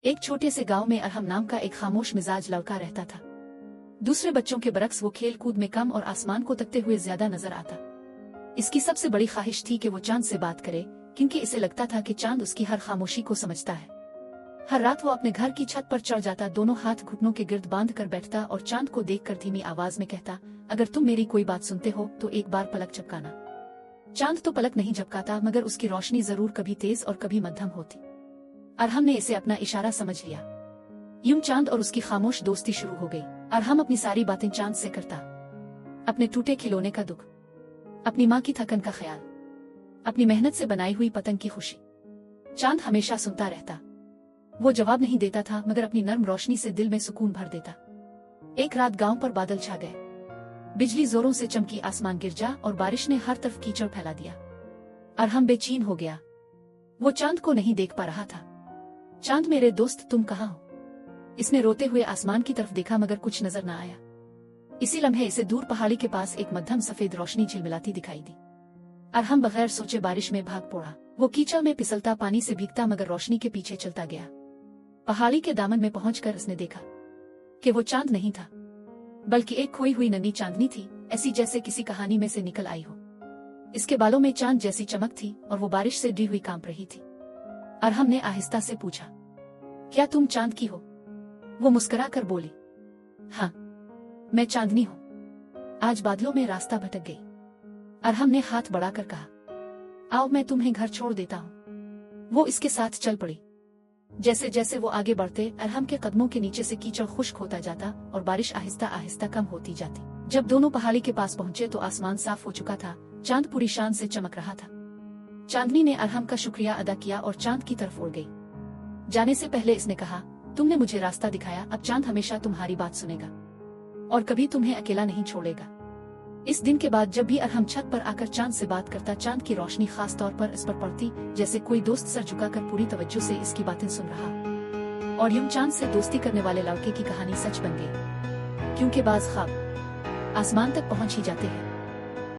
एक छोटे से गांव में अरहम नाम का एक खामोश मिजाज लड़का रहता था। दूसरे बच्चों के बरक्स वो खेल कूद में कम और आसमान को तकते हुए ज्यादा नजर आता। इसकी सबसे बड़ी ख्वाहिश थी कि वो चांद से बात करे, क्योंकि इसे लगता था कि चांद उसकी हर खामोशी को समझता है। हर रात वो अपने घर की छत पर चढ़ जाता, दोनों हाथ घुटनों के गिर्द बांध कर बैठता और चांद को देखकर धीमी आवाज में कहता, अगर तुम मेरी कोई बात सुनते हो तो एक बार पलक झपकाना। चांद तो पलक नहीं झपकाता, मगर उसकी रोशनी जरूर कभी तेज और कभी मध्यम होती। अरहम ने इसे अपना इशारा समझ लिया। यूं चांद और उसकी खामोश दोस्ती शुरू हो गई। अरहम अपनी सारी बातें चांद से करता, अपने टूटे खिलौने का दुख, अपनी माँ की थकन का ख्याल, अपनी मेहनत से बनाई हुई पतंग की खुशी। चांद हमेशा सुनता रहता। वो जवाब नहीं देता था, मगर अपनी नर्म रोशनी से दिल में सुकून भर देता। एक रात गांव पर बादल छा गए, बिजली जोरों से चमकी, आसमान गिर जा और बारिश ने हर तरफ कीचड़ फैला दिया। अरहम बेचैन हो गया। वो चांद को नहीं देख पा रहा था। चांद मेरे दोस्त, तुम कहाँ हो? इसने रोते हुए आसमान की तरफ देखा, मगर कुछ नजर न आया। इसी लम्हे इसे दूर पहाड़ी के पास एक मध्यम सफेद रोशनी झिलमिलाती दिखाई दी। अरहम बगैर सोचे बारिश में भाग पड़ा। वो कीचड़ में फिसलता, पानी से भीगता, मगर रोशनी के पीछे चलता गया। पहाड़ी के दामन में पहुंचकर उसने देखा कि वो चांद नहीं था, बल्कि एक खोई हुई नन्ही चांदनी थी, ऐसी जैसे किसी कहानी में से निकल आई हो। इसके बालों में चांद जैसी चमक थी और वो बारिश से डी हुई कांप रही थी। अरहम ने आहिस्ता से पूछा, क्या तुम चांद की हो? वो मुस्कुरा कर बोली, हाँ, मैं चांदनी हूँ। आज बादलों में रास्ता भटक गई। अरहम ने हाथ बढ़ाकर कहा, आओ मैं तुम्हें घर छोड़ देता हूँ। वो इसके साथ चल पड़ी। जैसे जैसे वो आगे बढ़ते, अरहम के कदमों के नीचे से कीचड़ खुश्क होता जाता और बारिश आहिस्ता आहिस्ता कम होती जाती। जब दोनों पहाड़ी के पास पहुंचे तो आसमान साफ हो चुका था। चांद पूरी शान से चमक रहा था। चांदनी ने अरहम का शुक्रिया अदा किया और चांद की तरफ उड़ गई। जाने से पहले इसने कहा, तुमने मुझे रास्ता दिखाया, अब चांद हमेशा तुम्हारी बात सुनेगा और कभी तुम्हें अकेला नहीं छोड़ेगा। इस दिन के बाद जब भी अरहम छत पर आकर चांद से बात करता, चांद की रोशनी खास तौर पर इस पर पड़ती, जैसे कोई दोस्त सर झुकाकर पूरी तवज्जो से इसकी बातें सुन रहा। और यूं चांद से दोस्ती करने वाले लड़के की कहानी सच बन गई, क्योंकि बाज ख्वाब आसमान तक पहुंच ही जाते हैं।